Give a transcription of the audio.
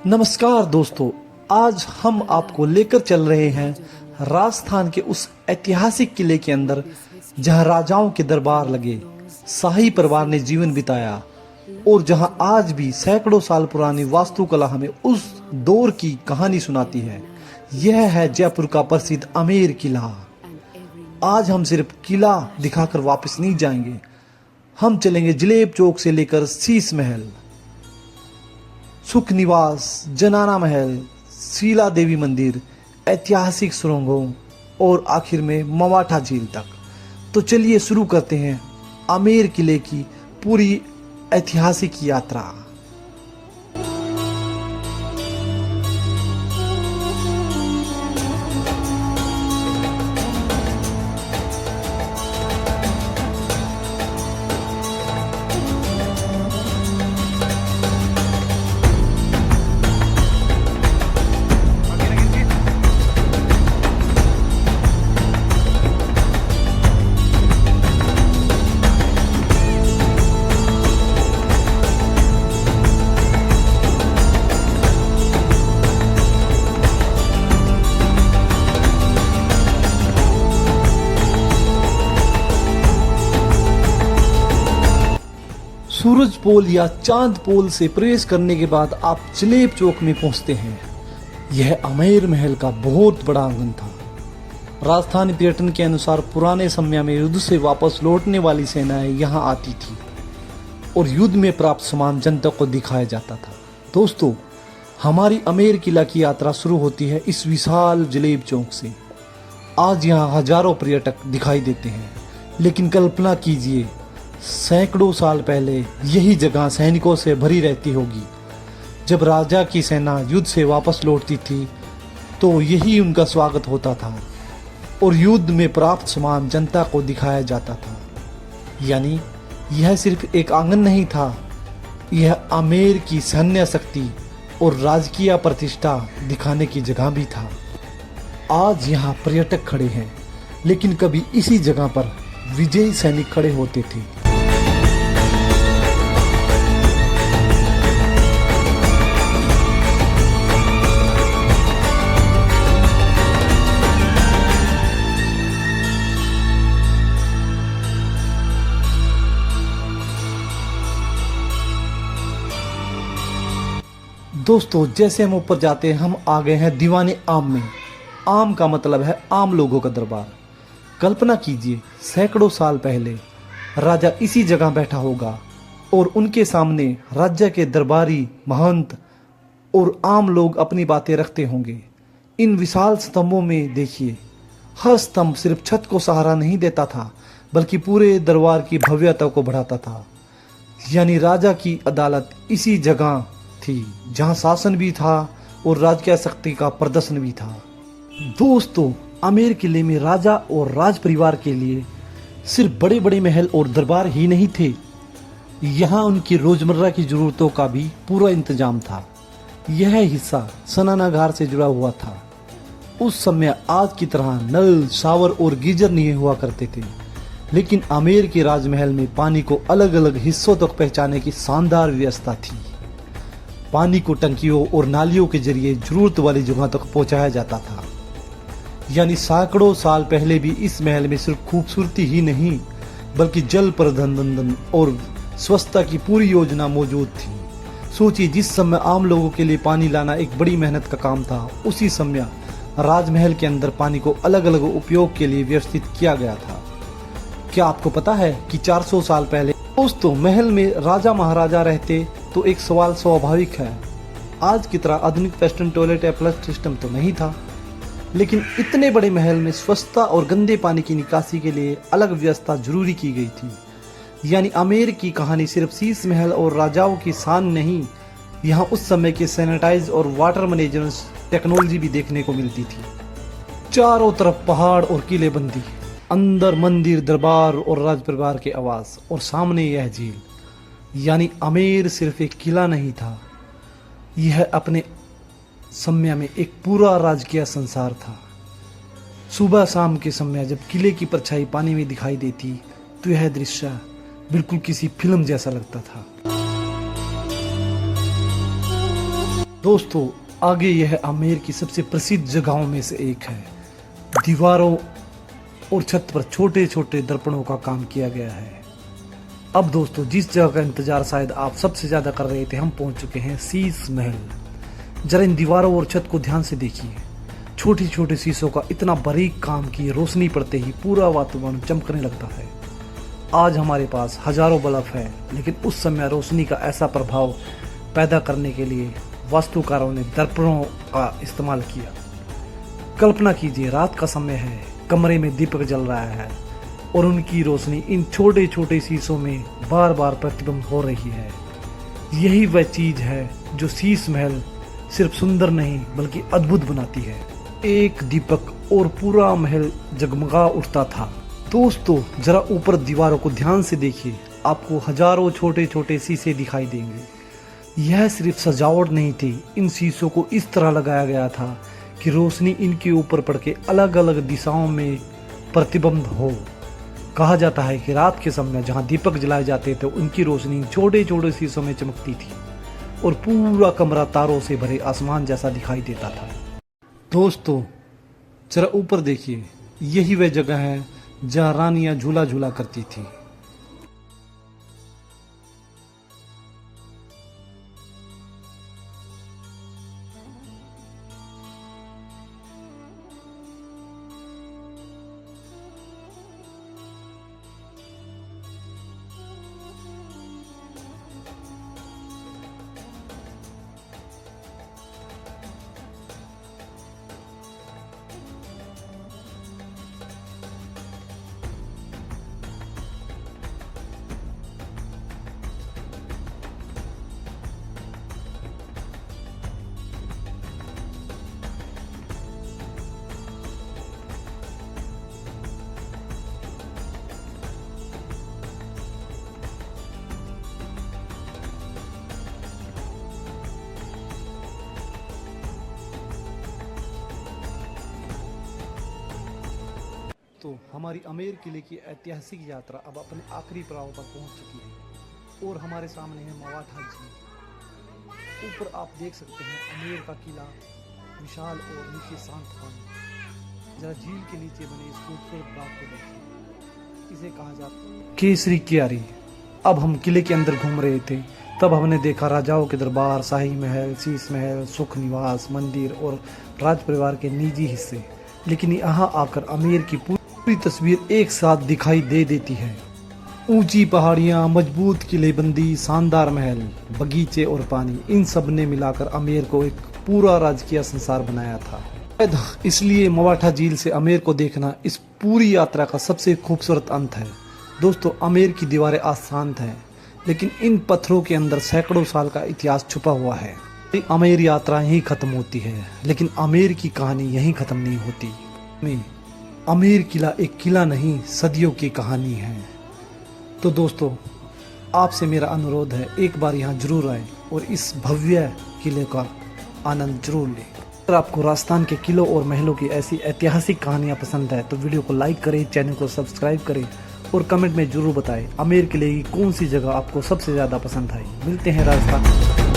नमस्कार दोस्तों, आज हम आपको लेकर चल रहे हैं राजस्थान के उस ऐतिहासिक किले के अंदर जहां राजाओं के दरबार लगे, शाही परिवार ने जीवन बिताया और जहां आज भी सैकड़ों साल पुरानी वास्तुकला हमें उस दौर की कहानी सुनाती है। यह है जयपुर का प्रसिद्ध आमेर किला। आज हम सिर्फ किला दिखाकर वापस नहीं जाएंगे, हम चलेंगे जलेब चौक से लेकर शीश महल, सुख निवास, जनाना महल, शीला देवी मंदिर, ऐतिहासिक सुरंगों और आखिर में मवाठा झील तक। तो चलिए शुरू करते हैं आमेर किले की पूरी ऐतिहासिक यात्रा। सूरज पोल या चांद पोल से प्रवेश करने के बाद आप जलेब चौक में पहुंचते हैं। यह आमेर महल का बहुत बड़ा आंगन था। राजस्थानी पर्यटन के अनुसार पुराने समय में युद्ध से वापस लौटने वाली सेनाएं यहां आती थी और युद्ध में प्राप्त सामान जनता को दिखाया जाता था। दोस्तों, हमारी आमेर किला की यात्रा शुरू होती है इस विशाल जलेब चौक से। आज यहाँ हजारों पर्यटक दिखाई देते हैं, लेकिन कल्पना कीजिए सैकड़ों साल पहले यही जगह सैनिकों से भरी रहती होगी। जब राजा की सेना युद्ध से वापस लौटती थी तो यही उनका स्वागत होता था और युद्ध में प्राप्त सामान जनता को दिखाया जाता था। यानी यह सिर्फ एक आंगन नहीं था, यह आमेर की सैन्य शक्ति और राजकीय प्रतिष्ठा दिखाने की जगह भी था। आज यहाँ पर्यटक खड़े हैं, लेकिन कभी इसी जगह पर विजयी सैनिक खड़े होते थे। दोस्तों, जैसे हम ऊपर जाते हैं हम आ गए हैं दीवाने आम में। आम का मतलब है आम लोगों का दरबार। कल्पना कीजिए सैकड़ों साल पहले राजा इसी जगह बैठा होगा और उनके सामने राज्य के दरबारी महंत और आम लोग अपनी बातें रखते होंगे। इन विशाल स्तंभों में देखिए, हर स्तंभ सिर्फ छत को सहारा नहीं देता था बल्कि पूरे दरबार की भव्यता को बढ़ाता था। यानी राजा की अदालत इसी जगह थी जहां शासन भी था और राजकीय शक्ति का प्रदर्शन भी था। दोस्तों, आमेर किले में राजा और राज परिवार के लिए सिर्फ बड़े बड़े महल और दरबार ही नहीं थे, यहाँ उनकी रोजमर्रा की जरूरतों का भी पूरा इंतजाम था। यह हिस्सा स्नानागार से जुड़ा हुआ था। उस समय आज की तरह नल, शावर और गीजर नहीं हुआ करते थे, लेकिन आमेर के राजमहल में पानी को अलग अलग हिस्सों तक पहुंचाने की शानदार व्यवस्था थी। पानी को टंकियों और नालियों के जरिए जरूरत वाली जगह तक पहुंचाया जाता था। यानी सैकड़ों साल पहले भी इस महल में सिर्फ खूबसूरती ही नहीं बल्कि जल प्रबंधन और स्वच्छता की पूरी योजना मौजूद थी। सोचिए, जिस समय आम लोगों के लिए पानी लाना एक बड़ी मेहनत का काम था, उसी समय राजमहल के अंदर पानी को अलग अलग उपयोग के लिए व्यवस्थित किया गया था। क्या आपको पता है कि 400 साल पहले दोस्तों महल में राजा महाराजा रहते? तो एक सवाल स्वाभाविक है, आज की तरह आधुनिक वेस्टर्न टॉयलेट या फ्लश सिस्टम तो नहीं था, लेकिन इतने बड़े महल में स्वच्छता और गंदे पानी की निकासी के लिए अलग व्यवस्था जरूरी की गई थी। यानी आमेर की कहानी सिर्फ शीश महल और राजाओं की शान नहीं, यहाँ उस समय के सैनिटाइज और वाटर मैनेजमेंट टेक्नोलॉजी भी देखने को मिलती थी। चारों तरफ पहाड़ और किलेबंदी, अंदर मंदिर, दरबार और राज परिवार के आवास और सामने यह झील। यानी आमेर सिर्फ एक किला नहीं था, यह अपने समय में एक पूरा राजकीय संसार था। सुबह शाम के समय जब किले की परछाई पानी में दिखाई देती तो यह दृश्य बिल्कुल किसी फिल्म जैसा लगता था। दोस्तों आगे यह आमेर की सबसे प्रसिद्ध जगहों में से एक है। दीवारों और छत पर छोटे छोटे दर्पणों का काम किया गया है। अब दोस्तों जिस जगह का इंतजार शायद आप सबसे ज्यादा कर रहे थे, हम पहुंच चुके हैं शीश महल। जरा इन दीवारों और छत को ध्यान से देखिए। छोटे छोटे शीशों का इतना बारीक काम की रोशनी पड़ते ही पूरा वातावरण चमकने लगता है। आज हमारे पास हजारों बल्ब है, लेकिन उस समय रोशनी का ऐसा प्रभाव पैदा करने के लिए वास्तुकारों ने दर्पणों का इस्तेमाल किया। कल्पना कीजिए, रात का समय है, कमरे में दीपक जल रहा है और उनकी रोशनी इन छोटे छोटे शीशों में बार बार प्रतिबिंब हो रही है। यही वह चीज है जो शीश महल सिर्फ सुंदर नहीं बल्कि अद्भुत बनाती है। एक दीपक और पूरा महल जगमगा उठता था। दोस्तों जरा ऊपर दीवारों को ध्यान से देखिए, आपको हजारों छोटे छोटे शीशे दिखाई देंगे। यह सिर्फ सजावट नहीं थी, इन शीशों को इस तरह लगाया गया था कि रोशनी इनके ऊपर पड़ के अलग अलग दिशाओं में प्रतिबिंब हो। कहा जाता है कि रात के समय जहां दीपक जलाए जाते थे, उनकी रोशनी छोटे छोटे शीशों में चमकती थी और पूरा कमरा तारों से भरे आसमान जैसा दिखाई देता था। दोस्तों जरा ऊपर देखिए, यही वह जगह है जहां रानियां झूला झूला करती थी। तो हमारी आमेर किले की ऐतिहासिक यात्रा अब अपने आखिरी पड़ाव पर पहुंच चुकी है और हमारे सामने है मवाठा झील। ऊपर आप देख सकते हैं आमेर का किला विशाल और नीचे शांत पानी। जरा झील के नीचे बने इस खूबसूरत बाग को देखिए, इसे कहा जाता है केसरी क्यारी। अब हम किले के अंदर घूम रहे थे, तब हमने देखा राजाओं के दरबार, शाही महल, शीश महल, सुख निवास, मंदिर और राज परिवार के निजी हिस्से। लेकिन यहाँ आकर आमेर की पूरी तस्वीर एक साथ दिखाई दे देती है। ऊंची पहाड़ियां, मजबूत किलेबंदी, शानदार महल, बगीचे और पानी, इन सब ने मिलाकर आमेर को एक पूरा राजकीय संसार बनाया था। इसलिए मवाठा झील से आमेर को देखना इस पूरी यात्रा का सबसे खूबसूरत अंत है। दोस्तों आमेर की दीवारें आज शांत हैं, लेकिन इन पत्थरों के अंदर सैकड़ों साल का इतिहास छुपा हुआ है। आमेर यात्रा यहीं खत्म होती है, लेकिन आमेर की कहानी यहीं खत्म नहीं होती। आमेर किला एक किला नहीं, सदियों की कहानी है। तो दोस्तों आपसे मेरा अनुरोध है, एक बार यहाँ जरूर आए और इस भव्य किले का आनंद जरूर लें। अगर आपको राजस्थान के किलों और महलों की ऐसी ऐतिहासिक कहानियाँ पसंद है तो वीडियो को लाइक करें, चैनल को सब्सक्राइब करें और कमेंट में जरूर बताएं आमेर किले की कौन सी जगह आपको सबसे ज़्यादा पसंद आई। मिलते हैं राजस्थान।